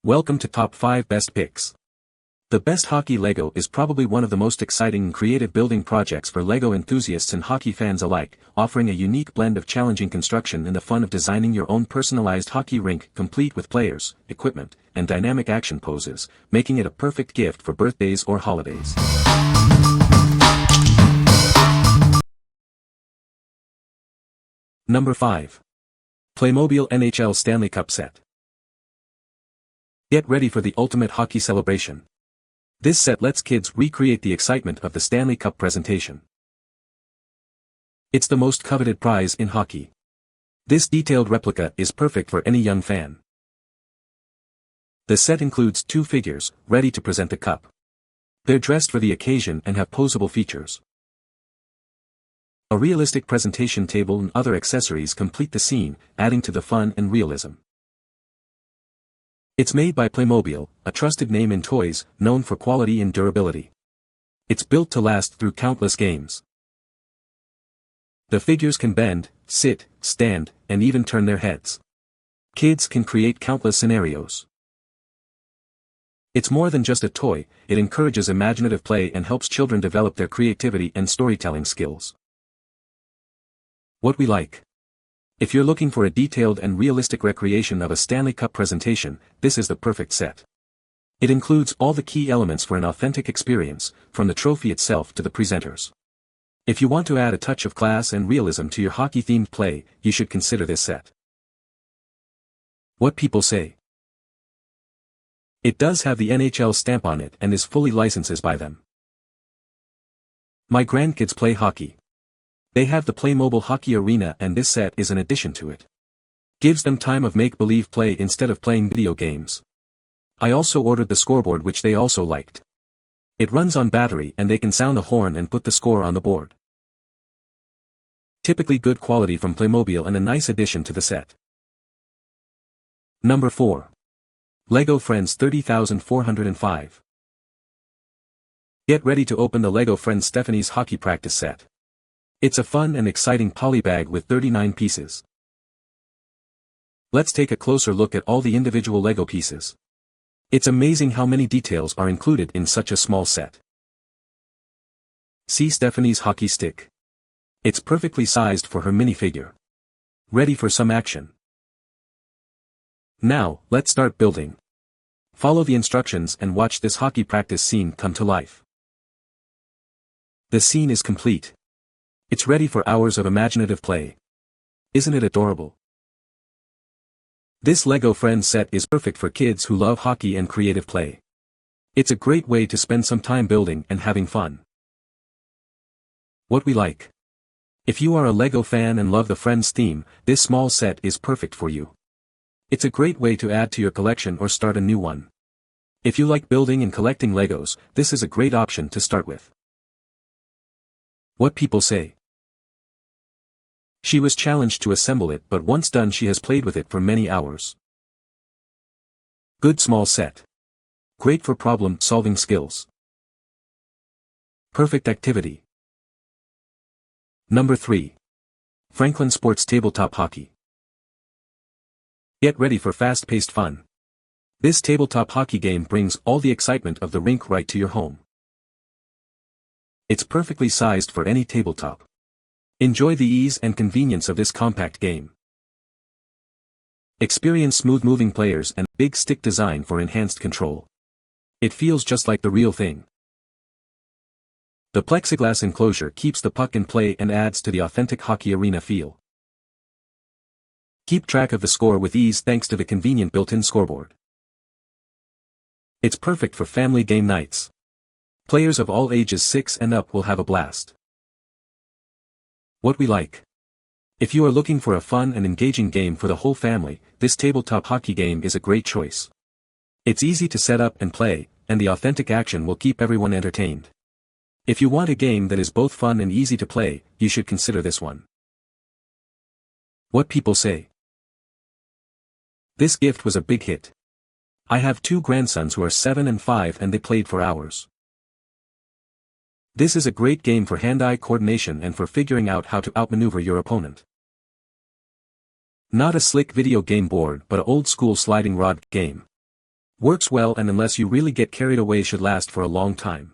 Welcome to Top 5 Best Picks. The best hockey Lego is probably one of the most exciting and creative building projects for Lego enthusiasts and hockey fans alike, offering a unique blend of challenging construction and the fun of designing your own personalized hockey rink complete with players, equipment, and dynamic action poses, making it a perfect gift for birthdays or holidays. Number 5. Playmobil NHL Stanley Cup Set. Get ready for the ultimate hockey celebration. This set lets kids recreate the excitement of the Stanley Cup presentation. It's the most coveted prize in hockey. This detailed replica is perfect for any young fan. The set includes 2 figures, ready to present the cup. They're dressed for the occasion and have posable features. A realistic presentation table and other accessories complete the scene, adding to the fun and realism. It's made by Playmobil, a trusted name in toys, known for quality and durability. It's built to last through countless games. The figures can bend, sit, stand, and even turn their heads. Kids can create countless scenarios. It's more than just a toy, it encourages imaginative play and helps children develop their creativity and storytelling skills. What we like. If you're looking for a detailed and realistic recreation of a Stanley Cup presentation, this is the perfect set. It includes all the key elements for an authentic experience, from the trophy itself to the presenters. If you want to add a touch of class and realism to your hockey-themed play, you should consider this set. What people say. It does have the NHL stamp on it and is fully licensed by them. My grandkids play hockey. They have the Playmobil hockey arena and this set is an addition to it. Gives them time of make-believe play instead of playing video games. I also ordered the scoreboard which they also liked. It runs on battery and they can sound a horn and put the score on the board. Typically good quality from Playmobil and a nice addition to the set. Number 4. LEGO Friends 30405. Get ready to open the LEGO Friends Stephanie's Hockey Practice Set. It's a fun and exciting polybag with 39 pieces. Let's take a closer look at all the individual LEGO pieces. It's amazing how many details are included in such a small set. See Stephanie's hockey stick. It's perfectly sized for her minifigure. Ready for some action. Now, let's start building. Follow the instructions and watch this hockey practice scene come to life. The scene is complete. It's ready for hours of imaginative play. Isn't it adorable? This LEGO Friends set is perfect for kids who love hockey and creative play. It's a great way to spend some time building and having fun. What we like. If you are a LEGO fan and love the Friends theme, this small set is perfect for you. It's a great way to add to your collection or start a new one. If you like building and collecting Legos, this is a great option to start with. What people say. She was challenged to assemble it but once done she has played with it for many hours. Good small set. Great for problem-solving skills. Perfect activity. Number 3. Franklin Sports Tabletop Hockey. Get ready for fast-paced fun. This tabletop hockey game brings all the excitement of the rink right to your home. It's perfectly sized for any tabletop. Enjoy the ease and convenience of this compact game. Experience smooth-moving players and big stick design for enhanced control. It feels just like the real thing. The plexiglass enclosure keeps the puck in play and adds to the authentic hockey arena feel. Keep track of the score with ease thanks to the convenient built-in scoreboard. It's perfect for family game nights. Players of all ages 6 and up will have a blast. What we like. If you are looking for a fun and engaging game for the whole family, this tabletop hockey game is a great choice. It's easy to set up and play, and the authentic action will keep everyone entertained. If you want a game that is both fun and easy to play, you should consider this one. What people say. This gift was a big hit. I have 2 grandsons who are 7 and 5 and they played for hours. This is a great game for hand-eye coordination and for figuring out how to outmaneuver your opponent. Not a slick video game board but an old-school sliding rod game. Works well and unless you really get carried away should last for a long time.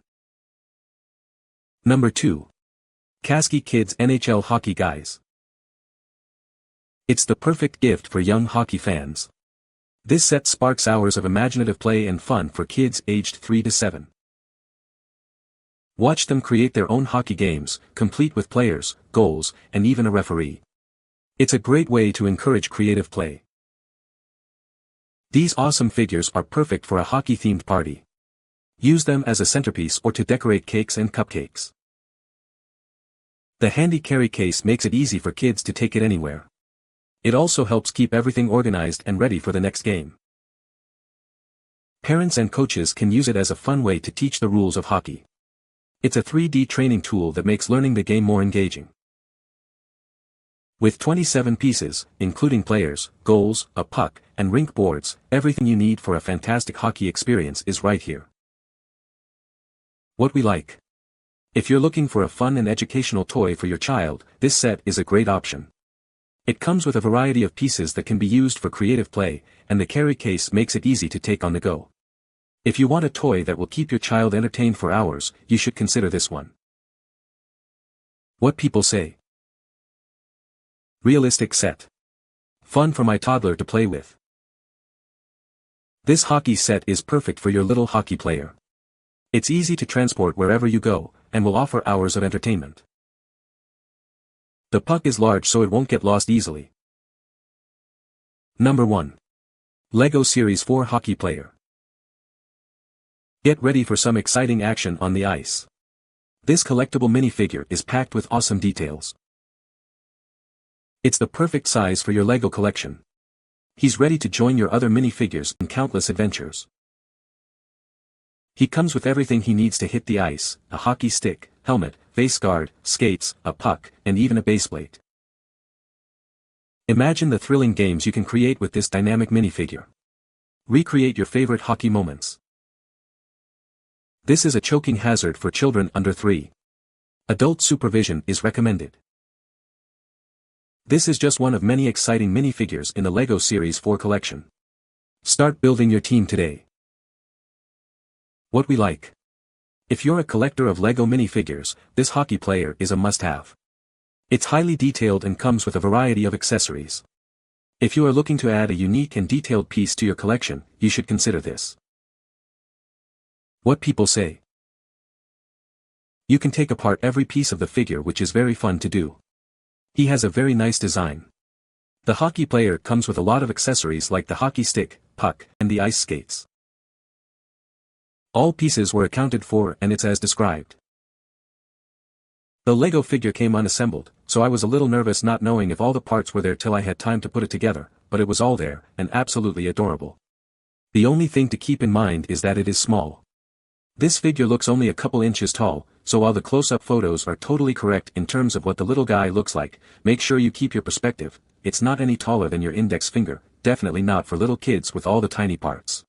Number 2. Kaskey Kids NHL Hockey Guys. It's the perfect gift for young hockey fans. This set sparks hours of imaginative play and fun for kids aged 3 to 7. Watch them create their own hockey games, complete with players, goals, and even a referee. It's a great way to encourage creative play. These awesome figures are perfect for a hockey-themed party. Use them as a centerpiece or to decorate cakes and cupcakes. The handy carry case makes it easy for kids to take it anywhere. It also helps keep everything organized and ready for the next game. Parents and coaches can use it as a fun way to teach the rules of hockey. It's a 3D training tool that makes learning the game more engaging. With 27 pieces, including players, goals, a puck, and rink boards, everything you need for a fantastic hockey experience is right here. What we like. If you're looking for a fun and educational toy for your child, this set is a great option. It comes with a variety of pieces that can be used for creative play, and the carry case makes it easy to take on the go. If you want a toy that will keep your child entertained for hours, you should consider this one. What people say. Realistic set. Fun for my toddler to play with. This hockey set is perfect for your little hockey player. It's easy to transport wherever you go, and will offer hours of entertainment. The puck is large so it won't get lost easily. Number 1. LEGO Series 4 Hockey Player. Get ready for some exciting action on the ice. This collectible minifigure is packed with awesome details. It's the perfect size for your LEGO collection. He's ready to join your other minifigures in countless adventures. He comes with everything he needs to hit the ice: a hockey stick, helmet, face guard, skates, a puck, and even a baseplate. Imagine the thrilling games you can create with this dynamic minifigure. Recreate your favorite hockey moments. This is a choking hazard for children under 3. Adult supervision is recommended. This is just one of many exciting minifigures in the LEGO Series 4 collection. Start building your team today. What we like. If you're a collector of LEGO minifigures, this hockey player is a must-have. It's highly detailed and comes with a variety of accessories. If you are looking to add a unique and detailed piece to your collection, you should consider this. What people say. You can take apart every piece of the figure, which is very fun to do. He has a very nice design. The hockey player comes with a lot of accessories like the hockey stick, puck, and the ice skates. All pieces were accounted for and it's as described. The LEGO figure came unassembled, so I was a little nervous not knowing if all the parts were there till I had time to put it together, but it was all there, and absolutely adorable. The only thing to keep in mind is that it is small. This figure looks only a couple inches tall, so while the close-up photos are totally correct in terms of what the little guy looks like, make sure you keep your perspective. It's not any taller than your index finger, definitely not for little kids with all the tiny parts.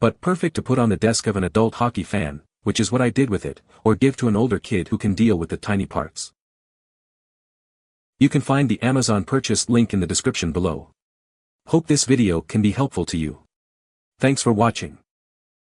But perfect to put on the desk of an adult hockey fan, which is what I did with it, or give to an older kid who can deal with the tiny parts. You can find the Amazon purchase link in the description below. Hope this video can be helpful to you. Thanks for watching.